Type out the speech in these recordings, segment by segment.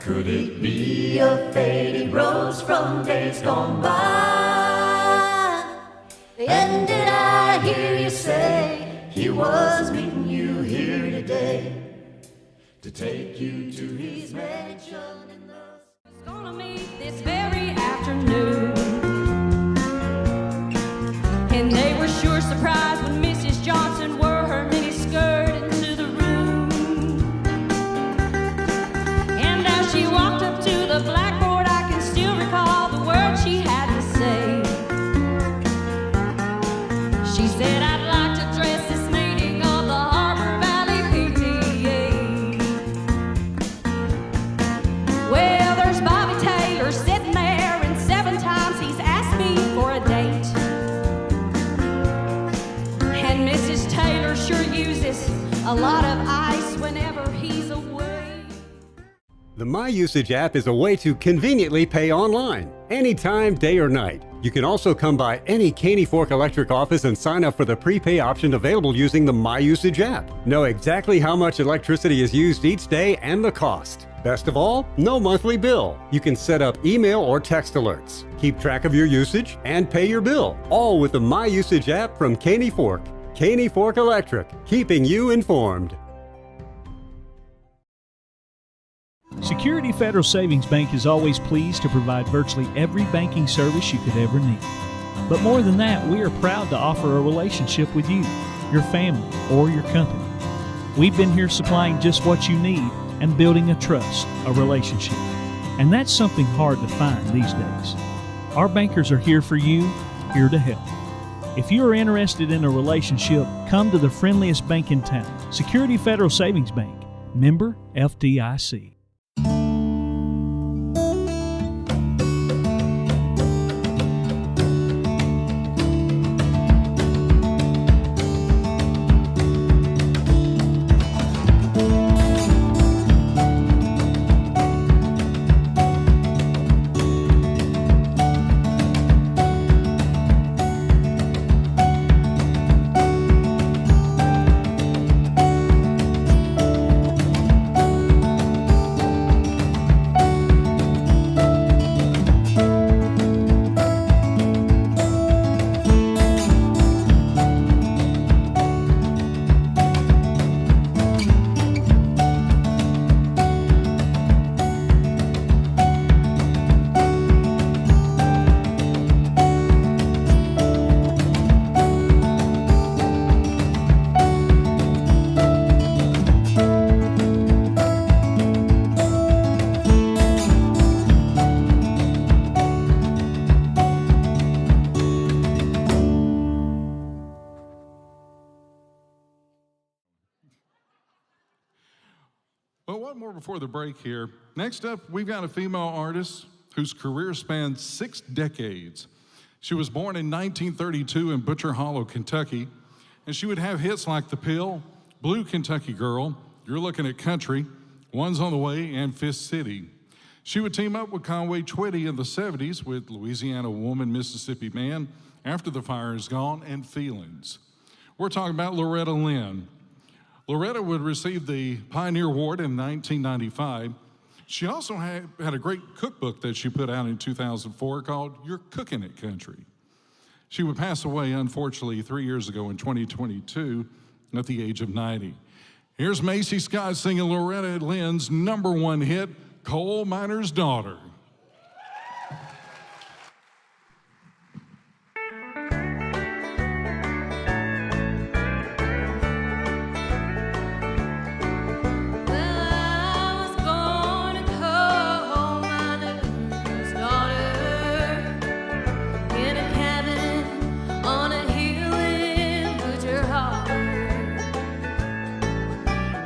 Could it be a fading rose from days gone by? And did I hear you say he was meeting you here today to take you to his mansion in the... He's gonna meet this very afternoon, and they were sure surprised when Mrs. Johnson wore her miniskirt into the room. And as she walked up to the blackboard, I can still recall the words she had to say. She said, "I'd like to address this meeting of the Harbor Valley PTA. Well, there's Bobby Taylor sitting there, and 7 times he's asked me for a date. And Mrs. Taylor sure uses a lot of ice whenever he's away." The My Usage app is a way to conveniently pay online, anytime, day or night. You can also come by any Caney Fork Electric office and sign up for the prepay option available using the My Usage app. Know exactly how much electricity is used each day and the cost. Best of all, no monthly bill. You can set up email or text alerts, keep track of your usage, and pay your bill, all with the My Usage app from Caney Fork. Caney Fork Electric, keeping you informed. Security Federal Savings Bank is always pleased to provide virtually every banking service you could ever need. But more than that, we are proud to offer a relationship with you, your family, or your company. We've been here supplying just what you need and building a trust, a relationship. And that's something hard to find these days. Our bankers are here for you, here to help. If you are interested in a relationship, come to the friendliest bank in town, Security Federal Savings Bank, member FDIC. Well, one more before the break here. Next up, we've got a female artist whose career spans 6 decades. She was born in 1932 in Butcher Hollow, Kentucky, and she would have hits like The Pill, Blue Kentucky Girl, You're Looking at Country, One's on the Way, and Fist City. She would team up with Conway Twitty in the 70s with Louisiana Woman, Mississippi Man, After the Fire Is Gone, and Feelings. We're talking about Loretta Lynn. Loretta would receive the Pioneer Award in 1995. She also had a great cookbook that she put out in 2004 called You're Cooking It Country. She would pass away, unfortunately, 3 years ago in 2022 at the age of 90. Here's Macy Scott singing Loretta Lynn's #1 hit, Coal Miner's Daughter.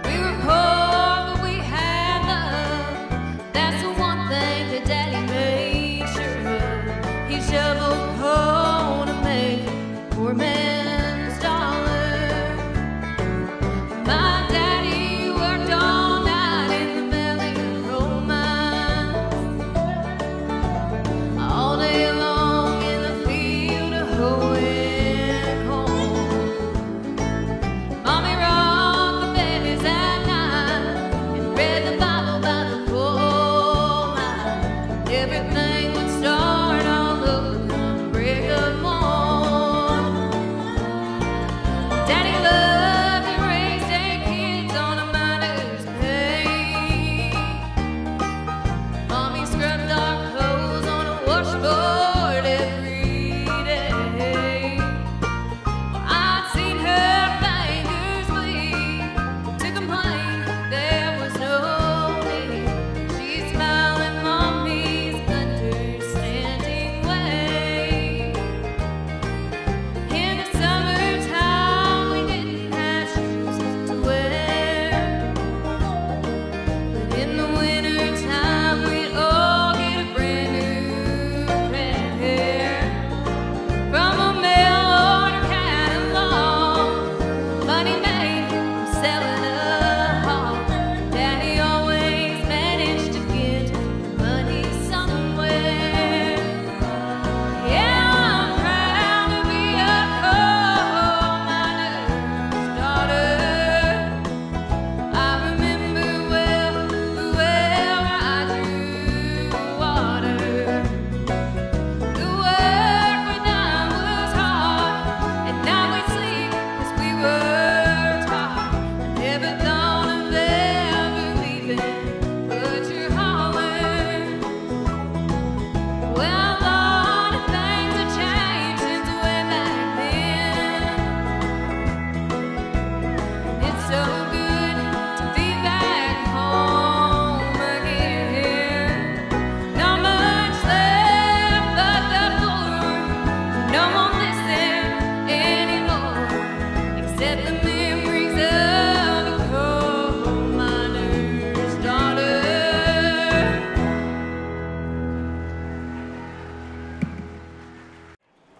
We were poor, but we had love. That's the one thing that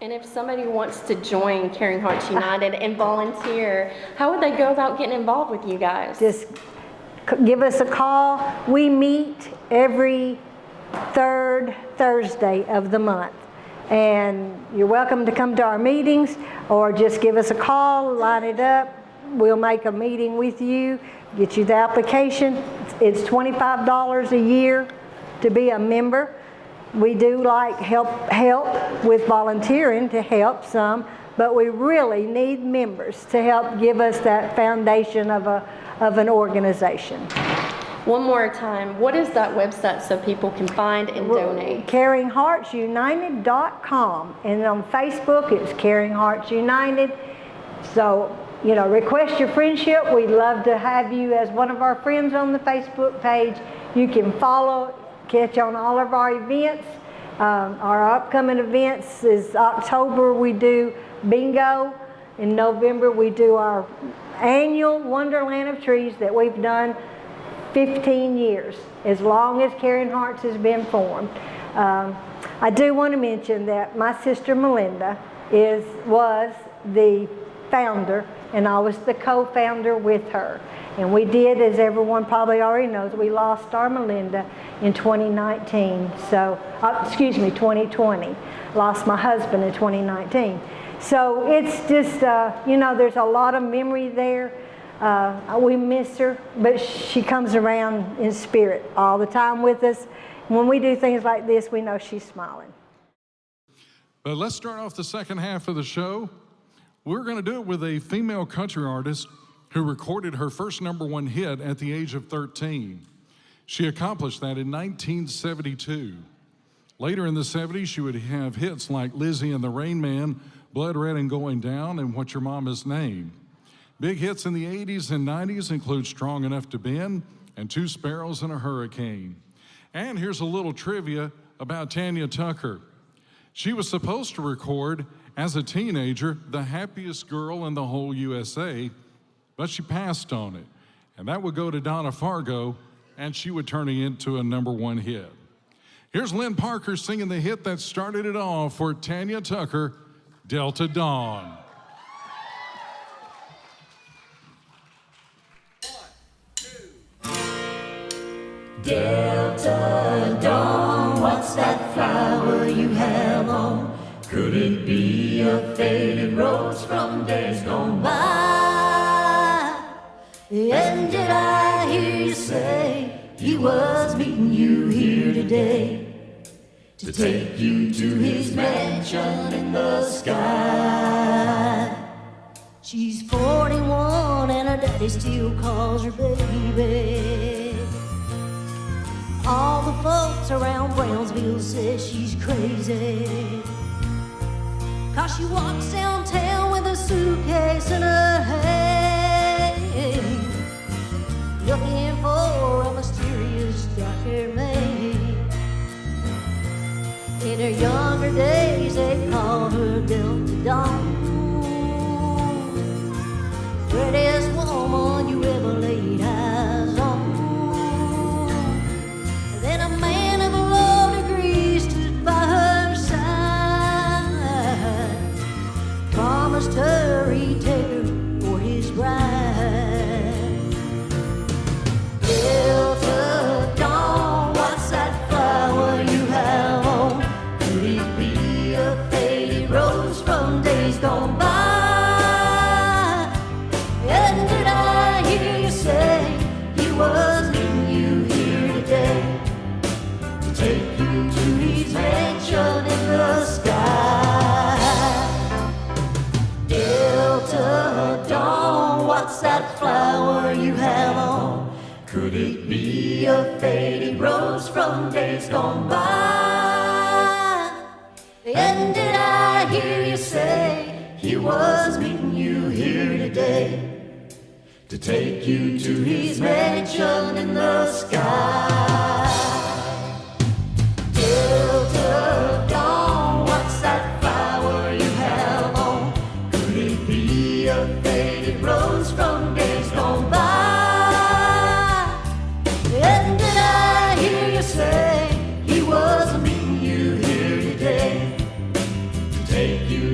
And if somebody wants to join Caring Hearts United and volunteer, how would they go about getting involved with you guys? Just give us a call. We meet every third Thursday of the month. And you're welcome to come to our meetings or just give us a call, line it up. We'll make a meeting with you, get you the application. It's $25 a year to be a member. We do like help with volunteering to help some, but we really need members to help give us that foundation of an organization. One more time, what is that website so people can find and donate? CaringHeartsUnited.com, and on Facebook it's Caring Hearts United. So, you know, request your friendship. We'd love to have you as one of our friends on the Facebook page. You can follow, catch on all of our events. Our upcoming events is October we do bingo. In November we do our annual Wonderland of Trees that we've done 15 years, as long as Caring Hearts has been formed. I do want to mention that my sister Melinda was the founder, and I was the co-founder with her. And we did, as everyone probably already knows, we lost our Melinda in 2019. So, 2020. Lost my husband in 2019. So it's just, you know, there's a lot of memory there. We miss her, but she comes around in spirit all the time with us. When we do things like this, we know she's smiling. But let's start off the second half of the show. We're going to do it with a female country artist who recorded her first #1 hit at the age of 13. She accomplished that in 1972. Later in the 70s, she would have hits like Lizzie and the Rain Man, Blood Red and Going Down, and What's Your Mama's Name. Big hits in the 80s and 90s include Strong Enough to Bend and Two Sparrows and a Hurricane. And here's a little trivia about Tanya Tucker. She was supposed to record, as a teenager, The Happiest Girl in the Whole USA, but she passed on it. And that would go to Donna Fargo, and she would turn it into a #1 hit. Here's Lynn Parker singing the hit that started it all for Tanya Tucker, Delta Dawn. Delta Dawn, what's that flower you have on? Could it be a faded rose from days gone by? And did I hear you say he was meeting you here today to take you to his mansion in the sky? She's 41 and her daddy still calls her baby. All the folks around Brownsville say she's crazy, 'cause she walks downtown with a suitcase in her hand, looking for a mysterious dark-haired man. In her younger days they called her Delta Dawn, prettiest woman you ever laid eyes on. Then a man of low degree stood by her side, promised her he'd take her for his bride. Delta Dawn, what's that flower you have on? Could it be a faded rose from days gone by? And did I hear you say he was meeting you here today to take you to his mansion in the sky? Delta Dawn, what's that flower you have on? Could it be a faded rose from days gone by? And did I hear you say he was meeting you here today to take you to his mansion in the sky? Delta Dawn, what's that flower you have on? Could it be a faded rose from days gone by? And did I hear you say he was meeting you here today to take you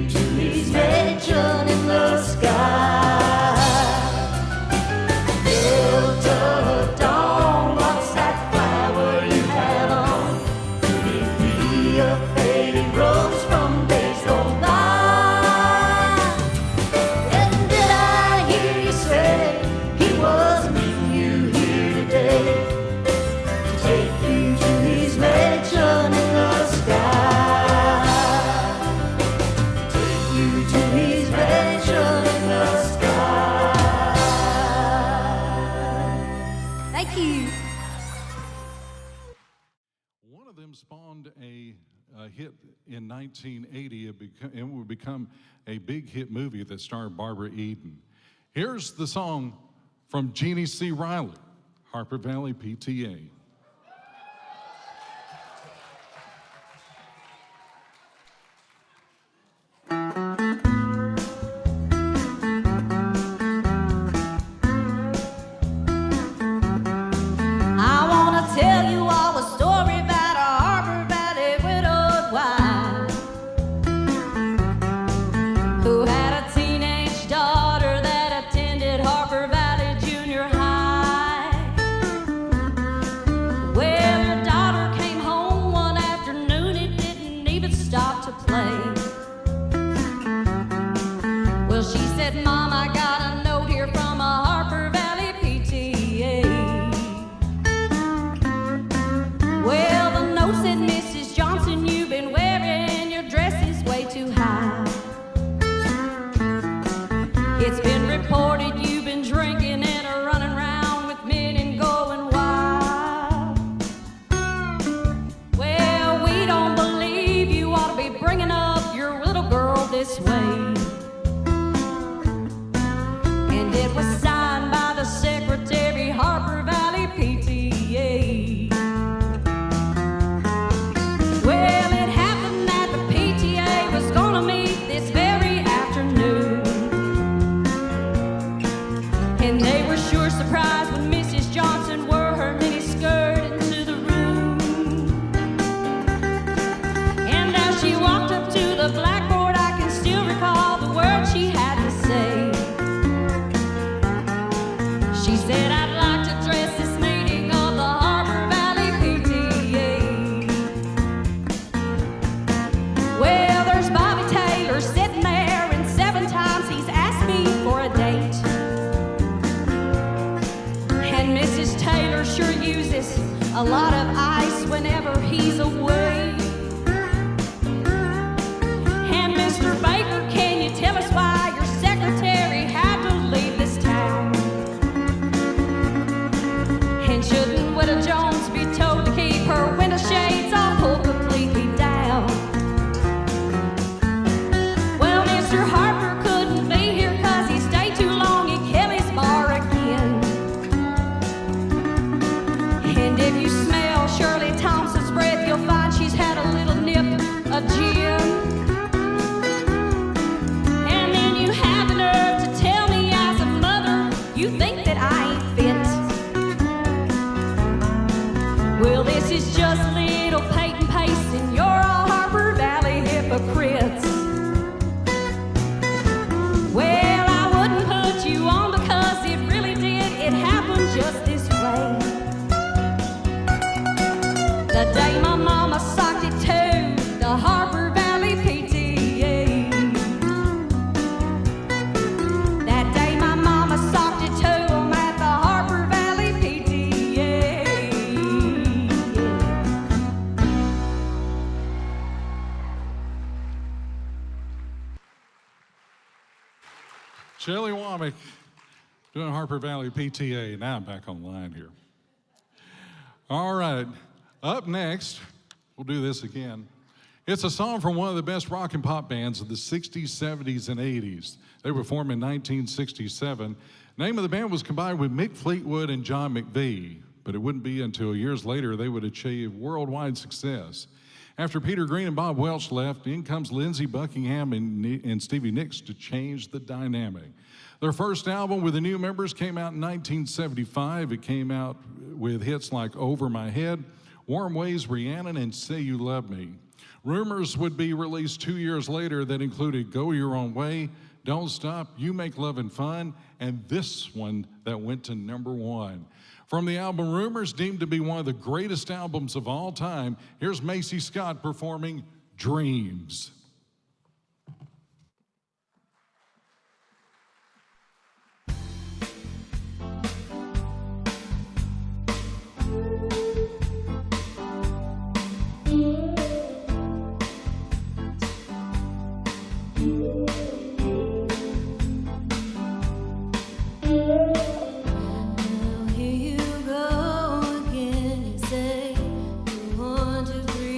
spawned a hit in 1980. It would become a big hit movie that starred Barbara Eden. Here's the song from Jeannie C. Riley, Harper Valley PTA. I want to tell you all a story about a Harper Valley widowed wife who had a teenage daughter that attended Harper Valley Junior High. Well, her daughter came home one afternoon and didn't even stop to play. Well, she said, "Mom, I got a note here from a Harper Valley PTA." Well, the note said, "Mrs. Johnson, you've been wearing your dresses way too high. It's been reported you've been drinking and are running around with men and going wild. Well, we don't believe you ought to be bringing up your little girl this way." And it was signed by the secretary, Harper Valley PTA. Well, it happened that the PTA was gonna meet this very afternoon, and they were sure surprised when Mrs. Johnson wore her mini skirt into the room. And as she walked up to the blackboard, I can still recall the words she had to say. She said, "I'd like to address this meeting of the Harper Valley PTA. Well, there's Bobby Taylor sitting there, and 7 times he's asked me for a date. And Mrs. Taylor sure uses a lot of ice whenever he's away. And Mr. Baker, can you tell us why your secretary had to leave this town? And shouldn't Widow Jones be told to keep her window shades all pulled completely down? Well, Mr. Harper couldn't be here 'cause he stayed too long in Kelly's bar again. And if you smell Shirley Thompson's breath, you'll find she's had a little nip of gin. And then you have the nerve to tell me as a mother you think that I ain't fit. Well, this is just little Peyton Pace, and you're all Harper Valley hypocrites. Well, I wouldn't put you on because it really did. It happened just this way. The day my mama socked it to the Harper Valley PTA. That day my mama socked it to 'em at the Harper Valley PTA. Shelley Womack doing Harper Valley PTA. Now I'm back online here. All right, up next, we'll do this again. It's a song from one of the best rock and pop bands of the 60s, 70s, and 80s. They were formed in 1967. Name of the band was combined with Mick Fleetwood and John McVie, but it wouldn't be until years later they would achieve worldwide success. After Peter Green and Bob Welch left, in comes Lindsey Buckingham and Stevie Nicks to change the dynamic. Their first album with the new members came out in 1975. It came out with hits like Over My Head, Warm Ways, Rhiannon, and Say You Love Me. Rumors would be released 2 years later that included Go Your Own Way, Don't Stop, You Make Lovin' Fun, and this one that went to #1. From the album Rumors, deemed to be one of the greatest albums of all time, here's Macy Scott performing Dreams. Now here you go again, you say 1, 2, 3.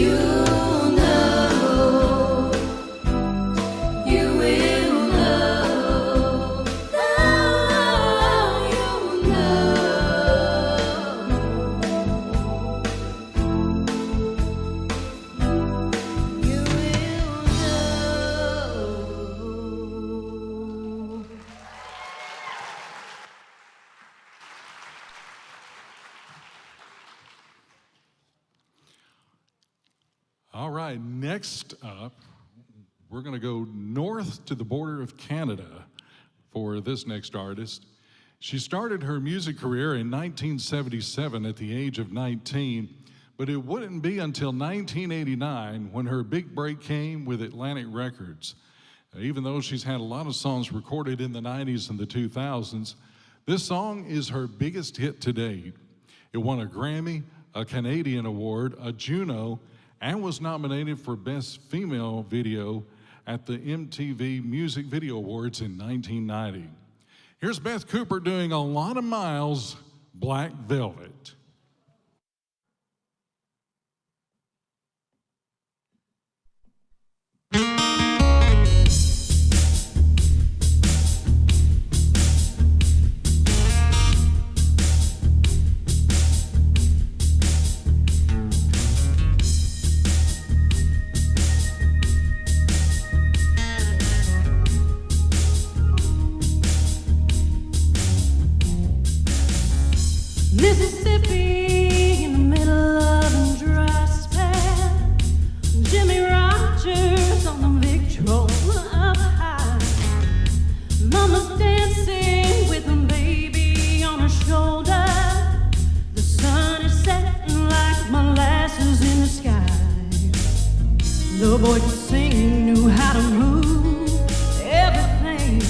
You'll know. You will know. Oh, you'll know. You will know. All right, next up, we're going to go north to the border of Canada for this next artist. She started her music career in 1977 at the age of 19, but it wouldn't be until 1989 when her big break came with Atlantic Records. Even though she's had a lot of songs recorded in the 90s and the 2000s, this song is her biggest hit to date. It won a Grammy, a Canadian Award, a Juno, and was nominated for Best Female Video at the MTV Music Video Awards in 1990. Here's Beth Cooper doing A Lot of Miles, Black Velvet. Mississippi in the middle of a dry spell. Jimmy Rogers on the Victrola up high. Mama's dancing with a baby on her shoulder. The sun is setting like molasses in the sky. The boy could sing, knew how to move everything,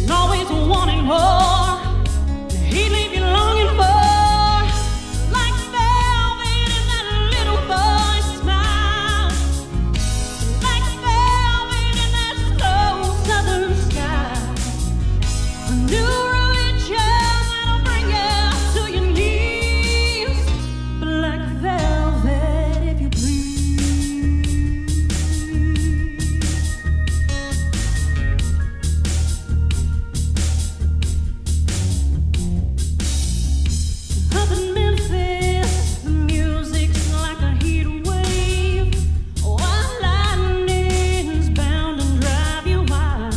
and always wanting more. He'd leave you longing for, like velvet in that little boy's smile, like velvet in that slow southern sky. A new religion that'll bring you to your knees, black velvet, if you please. Up in Memphis, the music's like a heat wave. White lightning's bound and drive you wild.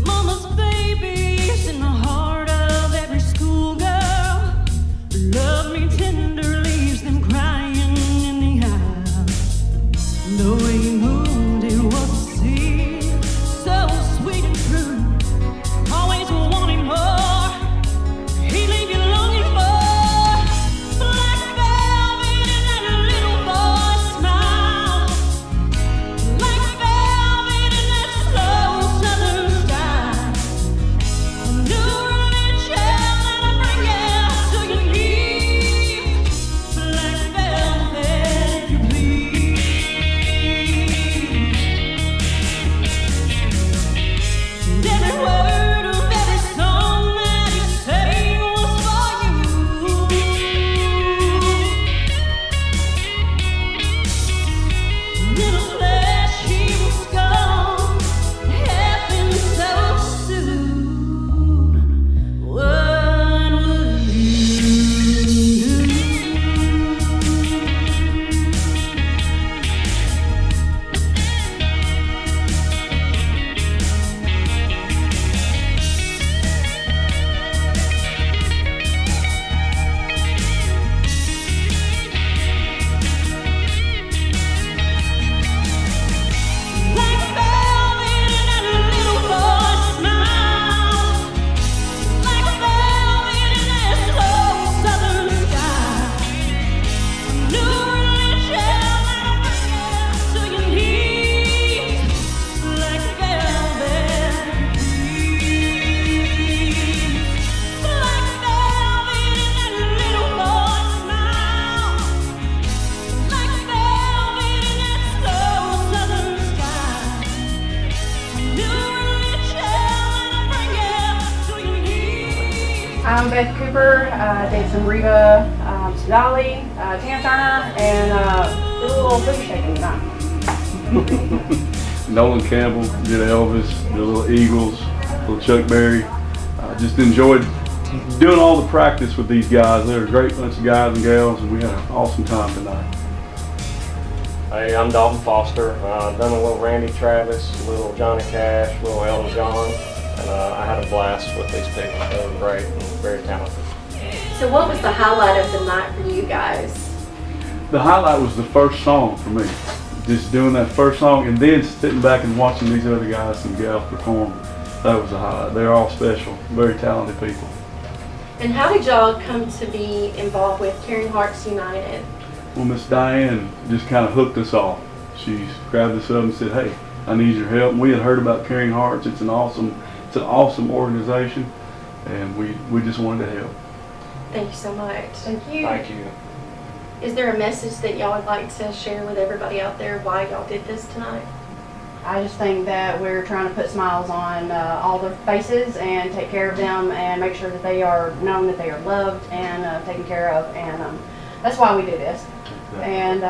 Mama's baby's in the heart of every schoolgirl. Love me tender leaves them crying in the aisle. The way he moved, it was a sea, so sweet and true. Always wanting more. He leave you longing for, black velvet in that little boy's smile, like velvet in that slow southern sky. A new religion that'll bring you to your knees, black velvet, if you please. And every word of every song that he sang was for you. Little flesh, he was gone, heaven so soon. What would you do? Like velvet in that little boy's smile, like velvet in that slow southern sky. A new religion that'll bring you to your knees, like velvet, please. Like velvet in that little boy's smile, like velvet in that slow southern sky. A new religion that'll bring you to your knees. I'm Beth Cooper, did some Reba, Dolly, Tina Turner, and a little booty shaking tonight. Nolan Campbell did Elvis, did a little Eagles, a little Chuck Berry. Just enjoyed doing all the practice with these guys. They're a great bunch of guys and gals, and we had an awesome time tonight. Hey, I'm Dalton Foster. Done a little Randy Travis, a little Johnny Cash, a little Elton John, and I had a blast with these people. They were great and very talented. So what was the highlight of the night for you guys? The highlight was the first song for me. Just doing that first song and then sitting back and watching these other guys and gals perform. That was the highlight. They're all special, very talented people. And how did y'all come to be involved with Caring Hearts United? Well, Miss Diane just kind of hooked us off. She grabbed us up and said, "Hey, I need your help." And we had heard about Caring Hearts. It's an awesome organization, and we just wanted to help. Thank you so much. Thank you. Thank you. Is there a message that y'all would like to share with everybody out there why y'all did this tonight? I just think that we're trying to put smiles on all their faces and take care of them and make sure that they are known that they are loved and taken care of, and that's why we do this. And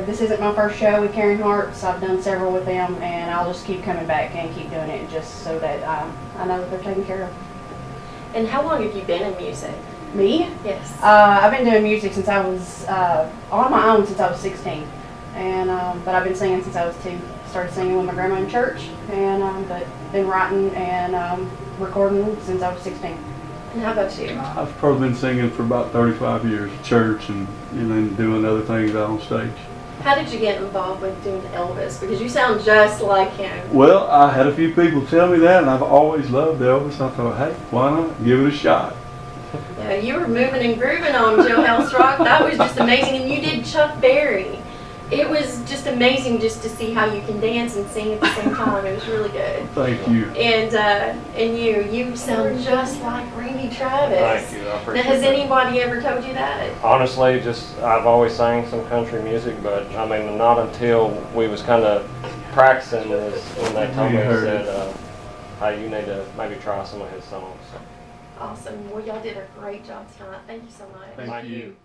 this isn't my first show with Caring Hearts. I've done several with them, and I'll just keep coming back and keep doing it just so that I know that they're taken care of. And how long have you been in music? Me? Yes. I've been doing music since I was on my own since I was 16, and but I've been singing since I was 2. Started singing with my grandma in church, and but been writing and recording since I was 16. And how about you? I've probably been singing for about 35 years at church and then doing other things out on stage. How did you get involved with doing Elvis? Because you sound just like him. Well, I had a few people tell me that, and I've always loved Elvis. I thought, hey, why not give it a shot? Yeah, you were moving and grooving on Jailhouse Rock. That was just amazing. And you did Chuck Berry. It was just amazing just to see how you can dance and sing at the same time. It was really good. Thank you. And you sound just like Randy Travis. Thank you. I appreciate Now, has that. anybody ever told you that? Honestly, I've always sang some country music, but I mean, not until we was kind of practicing is when they told me, said, hey, you need to maybe try some of his songs. So. Awesome. Well, y'all did a great job tonight. Thank you so much. Thank you.